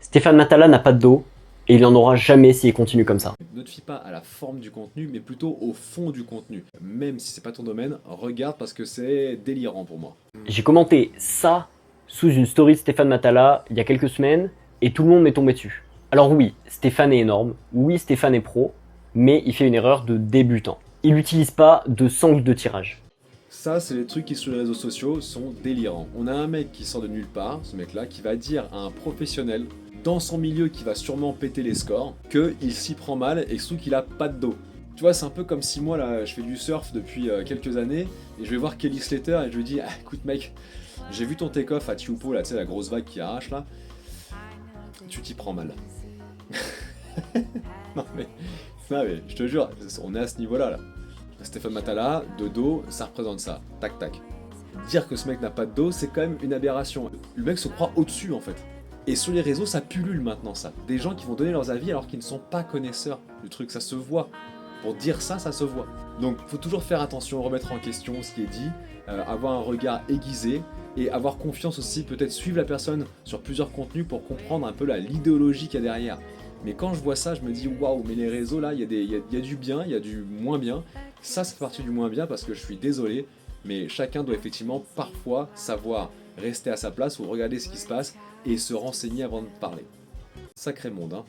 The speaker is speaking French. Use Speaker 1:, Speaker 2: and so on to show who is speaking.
Speaker 1: Stéphane Matala n'a pas de dos, et il n'en aura jamais s'il continue comme ça.
Speaker 2: Ne te fie pas à la forme du contenu, mais plutôt au fond du contenu. Même si c'est pas ton domaine, regarde parce que c'est délirant pour moi.
Speaker 1: J'ai commenté ça sous une story de Stéphane Matala il y a quelques semaines, et tout le monde m'est tombé dessus. Alors oui, Stéphane est énorme, oui Stéphane est pro, mais il fait une erreur de débutant. Il n'utilise pas de sangle de tirage.
Speaker 2: Ça, c'est les trucs qui sur les réseaux sociaux sont délirants. On a un mec qui sort de nulle part, ce mec-là, qui va dire à un professionnel dans son milieu qui va sûrement péter les scores, qu'il s'y prend mal et surtout qu'il a pas de dos. Tu vois, c'est un peu comme si moi là, je fais du surf depuis quelques années et je vais voir Kelly Slater et je lui dis, ah, écoute mec, j'ai vu ton take-off à Tiupo, là, tu sais, la grosse vague qui arrache là, tu t'y prends mal. non, mais, non mais, je te jure, on est à ce niveau-là là. Stéphane Matala, de dos, ça représente ça. Tac tac. Dire que ce mec n'a pas de dos, c'est quand même une aberration. Le mec se croit au-dessus en fait. Et sur les réseaux, ça pullule maintenant ça. Des gens qui vont donner leurs avis alors qu'ils ne sont pas connaisseurs du truc, ça se voit. Pour dire ça, ça se voit. Donc faut toujours faire attention, remettre en question ce qui est dit, avoir un regard aiguisé, et avoir confiance aussi, peut-être suivre la personne sur plusieurs contenus pour comprendre un peu l'idéologie qu'il y a derrière. Mais quand je vois ça, je me dis waouh, mais les réseaux là, il y a du bien, il y a du moins bien. Ça fait partie du moins bien parce que je suis désolé, mais chacun doit effectivement parfois savoir rester à sa place ou regarder ce qui se passe et se renseigner avant de parler. Sacré monde, hein.